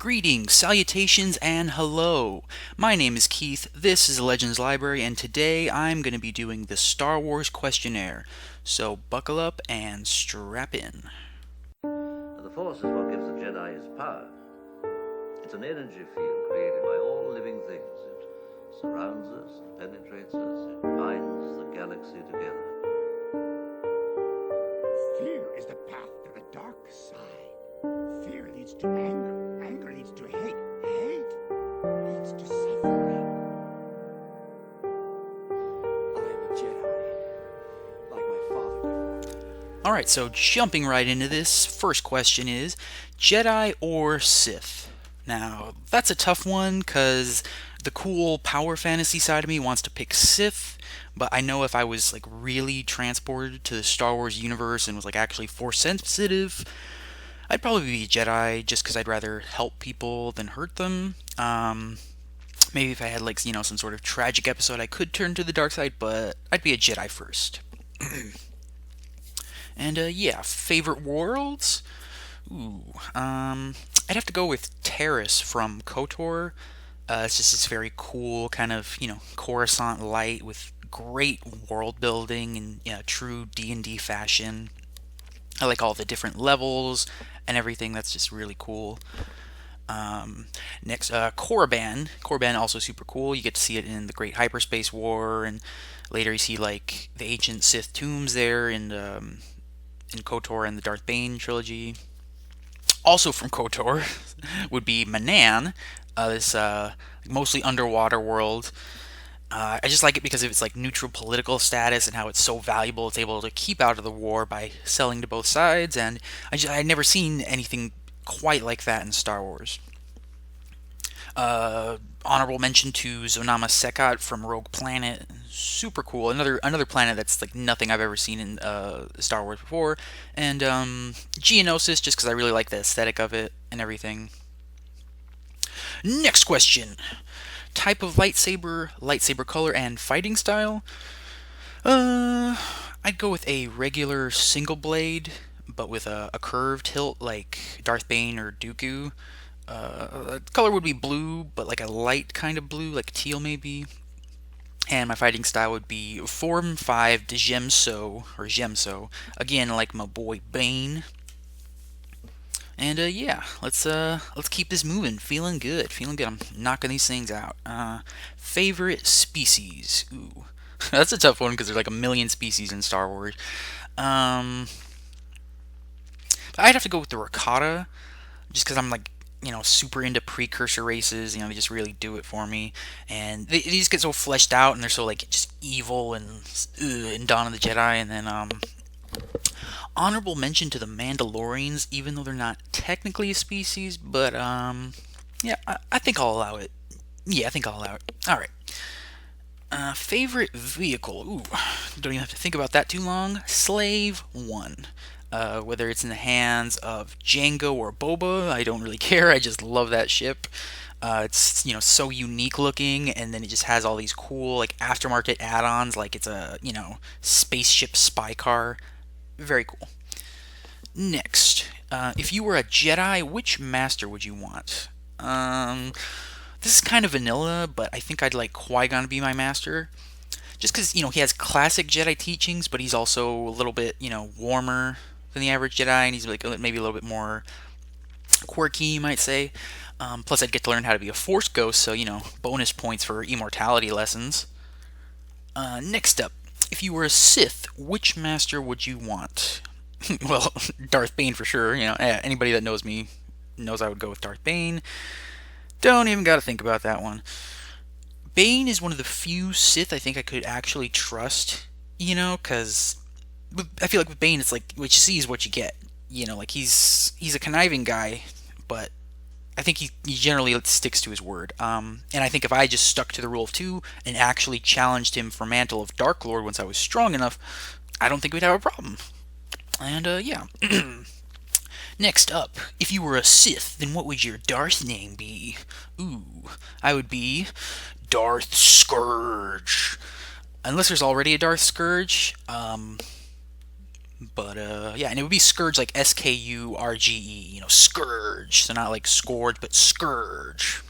Greetings, salutations, and hello. My name is Keith, this is Legends Library, and today I'm going to be doing the Star Wars Questionnaire. So buckle up and strap in. The Force is what gives the Jedi his power. It's an energy field created by all living things. It surrounds us and penetrates us. It binds the galaxy together. Fear is the path to the dark side. Fear leads to anger. Anger leads to hate. Hate leads to suffering. I am a Jedi, like my father before. Alright, so jumping right into this, first question is, Jedi or Sith? Now, that's a tough one, because the cool power fantasy side of me wants to pick Sith, but I know if I was like really transported to the Star Wars universe and was like actually Force sensitive, I'd probably be a Jedi just because I'd rather help people than hurt them. Maybe if I had like, some sort of tragic episode, I could turn to the dark side, but I'd be a Jedi first. And yeah, favorite worlds? I'd have to go with Terrace from KOTOR. It's just this very cool kind of, Coruscant light with great world building and true D&D fashion. I like all the different levels and everything. That's just really cool. Next, Korriban. Korriban also super cool. You get to see it in the Great Hyperspace War, and later you see like the ancient Sith tombs there in KOTOR and the Darth Bane trilogy. Also from KOTOR would be Manan, this mostly underwater world. I just like it because of its like neutral political status and how it's so valuable. It's able to keep out of the war by selling to both sides, and I'd never seen anything quite like that in Star Wars. Honorable mention to Zonama Sekot from Rogue Planet, super cool. Another planet that's like nothing I've ever seen in Star Wars before, and Geonosis, just because I really like the aesthetic of it and everything. Next question: type of lightsaber, lightsaber color, and fighting style. I'd go with a regular single blade, but with a curved hilt like Darth Bane or Dooku. Color would be blue, but like a light kind of blue, like teal maybe. And my fighting style would be Form 5 de Gemso, or Gemso. Again, like my boy Bane. And yeah, let's keep this moving. Feeling good. I'm knocking these things out. Favorite species? Ooh, that's a tough one because there's like a million species in Star Wars. I'd have to go with the Rakata, just because I'm like super into precursor races. They just really do it for me, and they just get so fleshed out, and they're so like just evil and in Dawn of the Jedi. And then honorable mention to the Mandalorians, even though they're not technically a species, but yeah, I think I'll allow it. Yeah, I think I'll allow it. All right. Favorite vehicle? Ooh, don't even have to think about that too long. Slave 1. Whether it's in the hands of Jango or Boba, I don't really care. I just love that ship. It's so unique looking, and then it just has all these cool like aftermarket add-ons, like it's a spaceship spy car. Very cool. Next, if you were a Jedi, which master would you want? This is kind of vanilla, but I think I'd like Qui-Gon to be my master. Just because, he has classic Jedi teachings, but he's also a little bit, warmer than the average Jedi, and he's like maybe a little bit more quirky, you might say. Plus, I'd get to learn how to be a Force ghost, so, bonus points for immortality lessons. Next up, if you were a Sith, which master would you want? Well, Darth Bane for sure. Anybody that knows me knows I would go with Darth Bane. Don't even got to think about that one. Bane is one of the few Sith I think I could actually trust, because I feel like with Bane, it's like what you see is what you get. Like he's a conniving guy, but I think he generally sticks to his word. And I think if I just stuck to the rule of two and actually challenged him for Mantle of Dark Lord once I was strong enough, I don't think we'd have a problem. And yeah. Next up, if you were a Sith, then what would your Darth name be? Ooh, I would be Darth Scourge. Unless there's already a Darth Scourge, But yeah, and it would be Scourge, like Skurge, Scourge. So not like Scourge, but Scourge.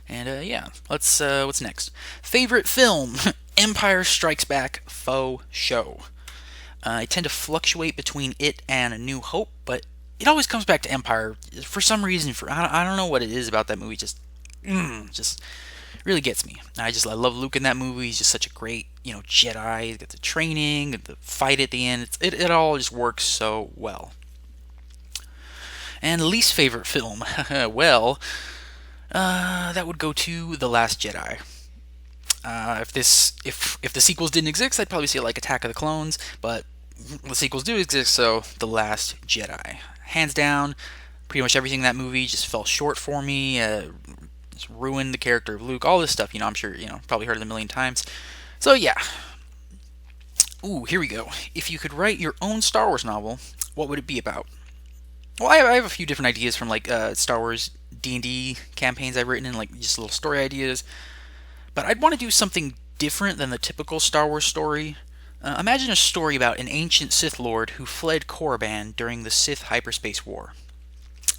And yeah, let's what's next? Favorite film: Empire Strikes Back, faux show. I tend to fluctuate between it and A New Hope, but it always comes back to Empire for some reason. I don't know what it is about that movie. Just really gets me. I love Luke in that movie. He's just such a great Jedi. He's got the training, the fight at the end. It all just works so well. And least favorite film, well, that would go to The Last Jedi. If the sequels didn't exist, I'd probably say like Attack of the Clones, but the sequels do exist, so The Last Jedi, hands down. Pretty much everything in that movie just fell short for me. Just ruined the character of Luke. All this stuff, I'm sure probably heard it a million times. So yeah. Ooh, here we go. If you could write your own Star Wars novel, what would it be about? Well, I have a few different ideas from like Star Wars D&D campaigns I've written and like just little story ideas. But I'd want to do something different than the typical Star Wars story. Imagine a story about an ancient Sith Lord who fled Korriban during the Sith Hyperspace War.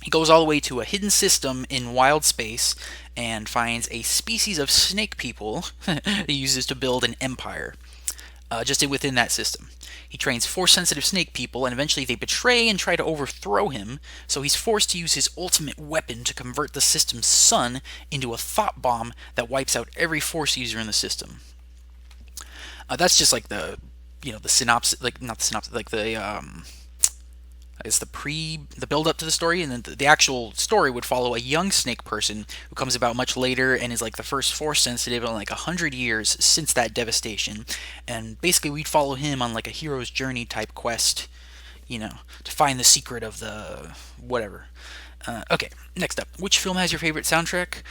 He goes all the way to a hidden system in wild space and finds a species of snake people he uses to build an empire. Just within that system. He trains Force-sensitive snake people, and eventually they betray and try to overthrow him, so he's forced to use his ultimate weapon to convert the system's sun into a thought bomb that wipes out every Force user in the system. That's just like the synopsis, like not the synopsis, like it's the build up to the story, and then the actual story would follow a young snake person who comes about much later and is like the first Force sensitive in like 100 years since that devastation, and basically we'd follow him on like a hero's journey type quest, to find the secret of the whatever. Okay, next up, which film has your favorite soundtrack?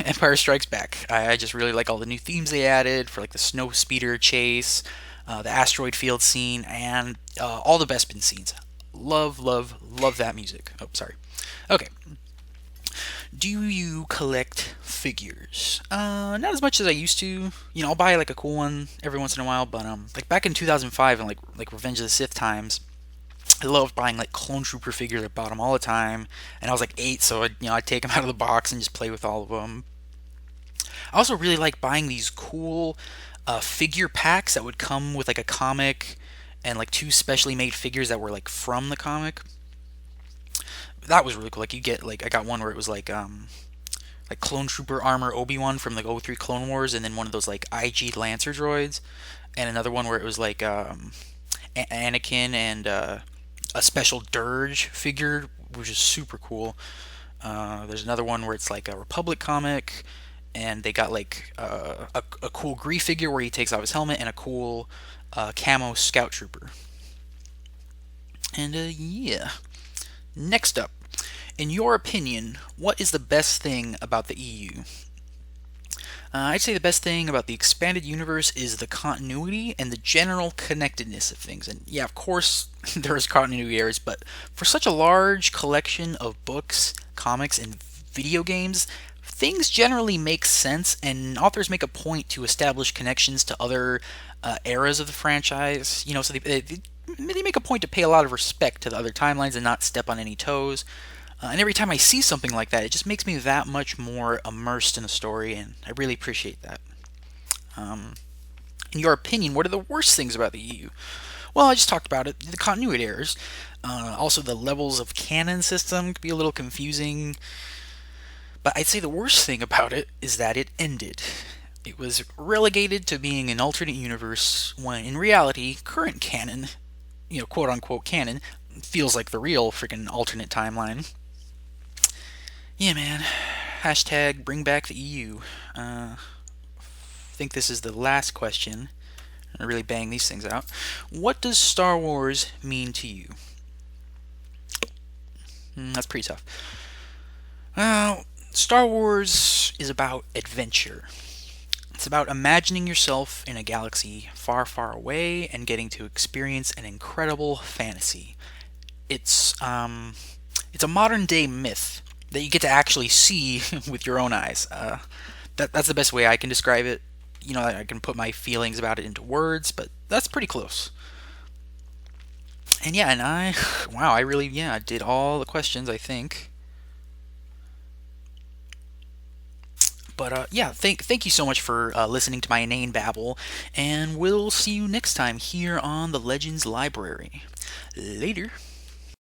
Empire Strikes Back. I just really like all the new themes they added for like the snow speeder chase, the asteroid field scene, and all the Bespin scenes. Love, love, love that music. Oh, sorry. Okay. Do you collect figures? Not as much as I used to. I'll buy like a cool one every once in a while, but like back in 2005 and like Revenge of the Sith times, I loved buying like clone trooper figures. I bought them all the time, and I was like 8, so I'd take them out of the box and just play with all of them. I also really like buying these cool figure packs that would come with like a comic and like 2 specially made figures that were like from the comic. That was really cool. Like you get like I got one where it was like clone trooper armor Obi-Wan from like '03 Clone Wars, and then one of those like IG Lancer droids, and another one where it was like Anakin and a special Dirge figure, which is super cool. There's another one where it's like a Republic comic, and they got like a cool Greef figure where he takes off his helmet, and a cool camo Scout Trooper. And yeah. Next up, in your opinion, what is the best thing about the EU? I'd say the best thing about the expanded universe is the continuity and the general connectedness of things. And yeah, of course, there's continuity errors, but for such a large collection of books, comics, and video games, things generally make sense, and authors make a point to establish connections to other eras of the franchise. So they make a point to pay a lot of respect to the other timelines and not step on any toes. And every time I see something like that, it just makes me that much more immersed in the story, and I really appreciate that. In your opinion, what are the worst things about the EU? Well, I just talked about it. The continuity errors. Also, the levels of canon system could be a little confusing. But I'd say the worst thing about it is that it ended. It was relegated to being an alternate universe when, in reality, current canon, quote unquote canon, feels like the real freaking alternate timeline. Yeah, man. Hashtag bring back the EU. I think this is the last question. I really bang these things out. What does Star Wars mean to you? That's pretty tough. Well, Star Wars is about adventure. It's about imagining yourself in a galaxy far, far away and getting to experience an incredible fantasy. It's a modern day myth that you get to actually see with your own eyes. That's the best way I can describe it. I can put my feelings about it into words, but that's pretty close. And yeah, and wow, I really, yeah, did all the questions, I think. But yeah, thank you so much for listening to my inane babble, and we'll see you next time here on the Legends Library. Later.